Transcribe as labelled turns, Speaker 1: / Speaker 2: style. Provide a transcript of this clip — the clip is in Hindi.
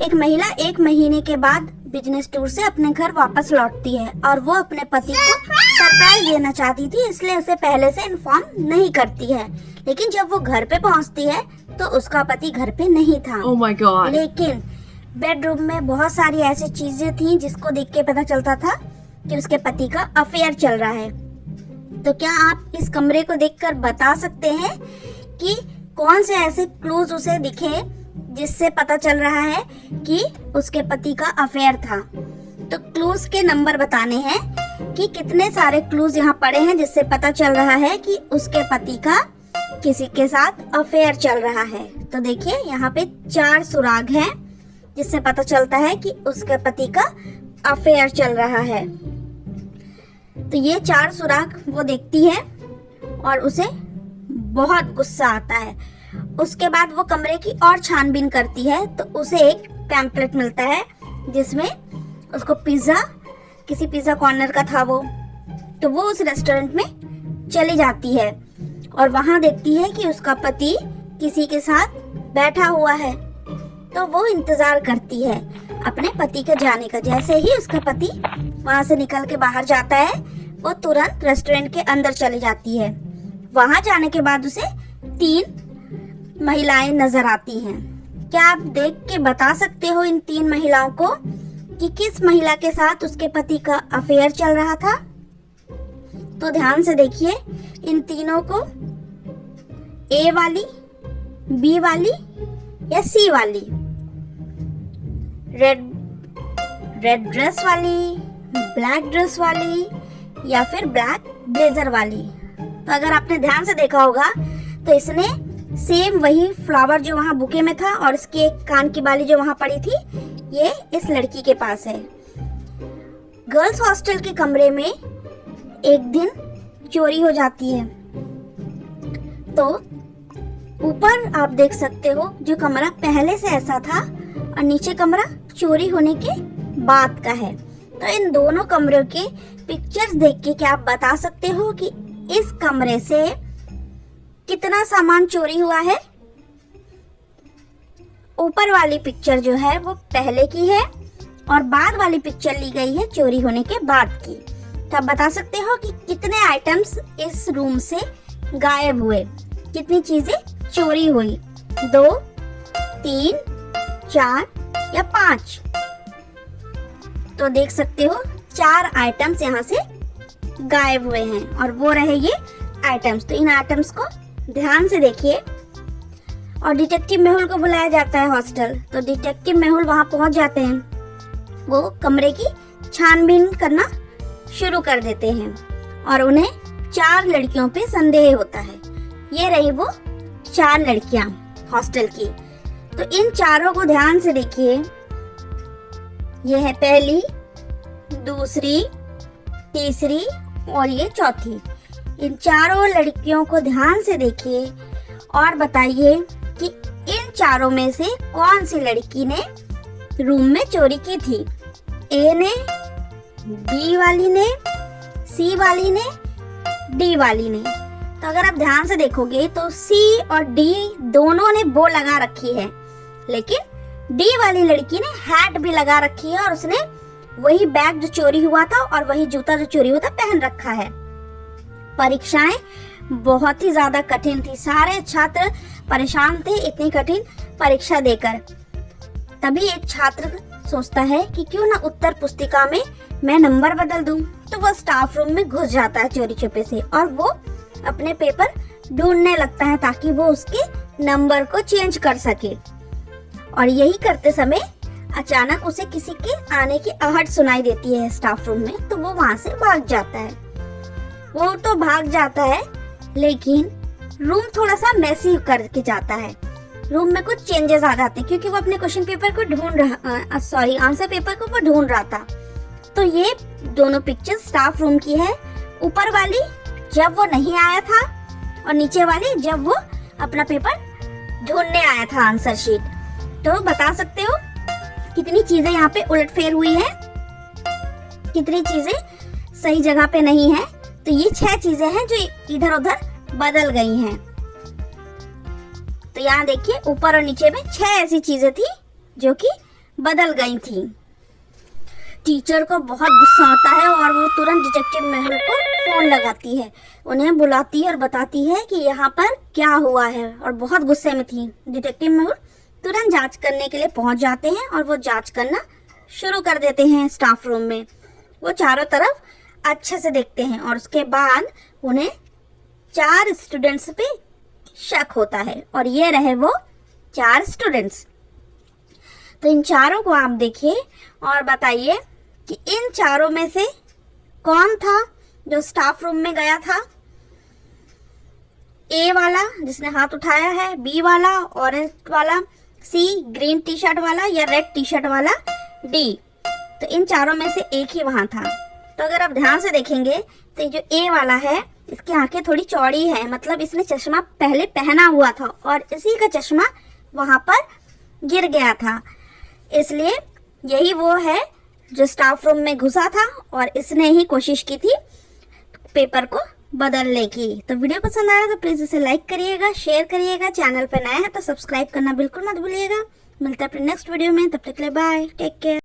Speaker 1: एक महिला 1 महीने के बाद बिजनेस टूर से अपने घर वापस लौटती है और वो अपने पति को सरप्राइज देना चाहती थी, इसलिए उसे पहले से इन्फॉर्म नहीं करती है। लेकिन जब वो घर पे पहुंचती है तो उसका पति घर पे नहीं था।
Speaker 2: Oh my God.
Speaker 1: लेकिन बेडरूम में बहुत सारी ऐसी चीजें थी जिसको देख के पता चलता था कि उसके पति का अफेयर चल रहा है। तो क्या आप इस कमरे को देखकर बता सकते हैं कि कौन से ऐसे क्लूज उसे दिखे जिससे पता चल रहा है कि उसके पति का अफेयर था? तो क्लूज के नंबर बताने हैं कि कितने सारे क्लूज यहाँ पड़े हैं जिससे पता चल रहा है कि उसके पति का किसी के साथ अफेयर चल रहा है। तो देखिए यहाँ पे 4 सुराग हैं जिससे पता चलता है कि उसके पति का अफेयर चल रहा है। तो ये 4 सुराग वो देखती है और उसे बहुत गुस्सा आता है। उसके बाद वो कमरे की और छानबीन करती है तो उसे एक पैम्पलेट मिलता है जिसमें उसको पिज्जा, किसी पिज्जा कॉर्नर का था वो, तो वो उस रेस्टोरेंट में चली जाती है और वहां देखती है कि उसका पति किसी के साथ बैठा हुआ है। तो वो इंतजार करती है अपने पति के जाने का। जैसे ही उसका पति वहां से निकल के बाहर जाता है वो तुरंत रेस्टोरेंट के अंदर चली जाती है। वहां जाने के बाद उसे 3 महिलाएं नजर आती हैं। क्या आप देख के बता सकते हो इन 3 महिलाओं को कि किस महिला के साथ उसके पति का अफेयर चल रहा था? तो ध्यान से देखिए इन तीनों को, ए वाली, बी वाली या सी वाली, रेड ड्रेस वाली, ब्लैक ड्रेस वाली या फिर ब्लैक ब्लेजर वाली। तो अगर आपने ध्यान से देखा होगा तो इसने सेम वही फ्लावर जो वहाँ बुके में था और इसकी एक कान की बाली जो वहाँ पड़ी थी, ये इस लड़की के पास है। गर्ल्स हॉस्टल के कमरे में एक दिन चोरी हो जाती है। तो ऊपर आप देख सकते हो जो कमरा पहले से ऐसा था और नीचे कमरा चोरी होने के बाद का है। तो इन दोनों कमरों के पिक्चर्स देख के क्या आप बता सकते हो कि इस कमरे से कितना सामान चोरी हुआ है? ऊपर वाली पिक्चर जो है वो पहले की है और बाद वाली पिक्चर ली गई है चोरी होने के बाद की। तो आप बता सकते हो कि कितने आइटम्स इस रूम से गायब हुए, कितनी चीजें चोरी हुई? 2, 3, 4 या 5? तो देख सकते हो 4 आइटम्स यहाँ से गायब हुए हैं और वो रहे ये आइटम्स। तो इन आइटम्स को ध्यान से देखिए। और डिटेक्टिव मेहुल को बुलाया जाता है हॉस्टल। तो डिटेक्टिव मेहुल वहां पहुंच जाते हैं। वो कमरे की छानबीन करना शुरू कर देते हैं और उन्हें 4 लड़कियों पे संदेह होता है। ये रही वो 4 लड़कियां हॉस्टल की। तो इन चारों को ध्यान से देखिए। ये है पहली, दूसरी, तीसरी और ये चौथी। इन चारों लड़कियों को ध्यान से देखिए और बताइए कि इन चारों में से कौन सी लड़की ने रूम में चोरी की थी? ए ने, बी वाली ने, सी वाली ने, डी वाली ने। तो अगर आप ध्यान से देखोगे तो सी और डी दोनों ने बो लगा रखी है, लेकिन डी वाली लड़की ने हैट भी लगा रखी है और उसने वही बैग जो चोरी हुआ था और वही जूता जो चोरी हुआ था पहन रखा है। परीक्षाएं बहुत ही ज्यादा कठिन थी। सारे छात्र परेशान थे इतनी कठिन परीक्षा देकर। तभी एक छात्र सोचता है कि क्यों ना उत्तर पुस्तिका में मैं नंबर बदल दूं। तो वो स्टाफ रूम में घुस जाता है चोरी छुपे से और वो अपने पेपर ढूंढने लगता है ताकि वो उसके नंबर को चेंज कर सके। और यही करते समय अचानक उसे किसी के आने की आहट सुनाई देती है स्टाफ रूम में। तो वो वहां से भाग जाता है। वो तो भाग जाता है लेकिन रूम थोड़ा सा मैसी करके जाता है। रूम में कुछ चेंजेस आ जाते हैं क्योंकि वो अपने क्वेश्चन पेपर को आंसर पेपर को वो ढूंढ रहा था। तो ये दोनों पिक्चर स्टाफ रूम की है। ऊपर वाली जब वो नहीं आया था और नीचे वाली जब वो अपना पेपर ढूंढने आया था आंसर शीट। तो बता सकते हो कितनी चीजें यहाँ पे उलटफेर हुई है, कितनी चीजें सही जगह पे नहीं है? तो ये 6 चीजें हैं जो इधर उधर बदल गई हैं। तो यहाँ देखिए ऊपर और नीचे में 6 ऐसी चीजें थी जो कि बदल गई थी। टीचर को बहुत गुस्सा आता है और वो तुरंत डिटेक्टिव महल को फोन लगाती है, उन्हें बुलाती है और बताती है कि यहाँ पर क्या हुआ है, और बहुत गुस्से में थी। डिटेक्टिव महल तुरंत जांच करने के लिए पहुंच जाते हैं और वो जांच करना शुरू कर देते हैं स्टाफ रूम में। वो चारों तरफ अच्छे से देखते हैं और उसके बाद उन्हें 4 स्टूडेंट्स पे शक होता है, और ये रहे वो 4 स्टूडेंट्स। तो इन चारों को आप देखिए और बताइए कि इन चारों में से कौन था जो स्टाफ रूम में गया था। ए वाला जिसने हाथ उठाया है, बी वाला ऑरेंज वाला, सी ग्रीन टी शर्ट वाला, या रेड टी शर्ट वाला, डी। तो इन चारों में से एक ही वहां था। तो अगर आप ध्यान से देखेंगे तो जो ए वाला है, इसकी आंखें थोड़ी चौड़ी है, मतलब इसने चश्मा पहले पहना हुआ था और इसी का चश्मा वहां पर गिर गया था, इसलिए यही वो है जो स्टाफ रूम में घुसा था और इसने ही कोशिश की थी पेपर को बदलने की। तो वीडियो पसंद आया तो प्लीज इसे लाइक करिएगा, शेयर करिएगा, चैनल पर नया है तो सब्सक्राइब करना बिल्कुल मत भूलिएगा। मिलते हैं अपने नेक्स्ट वीडियो में, तब तक के लिए बाय, टेक केयर।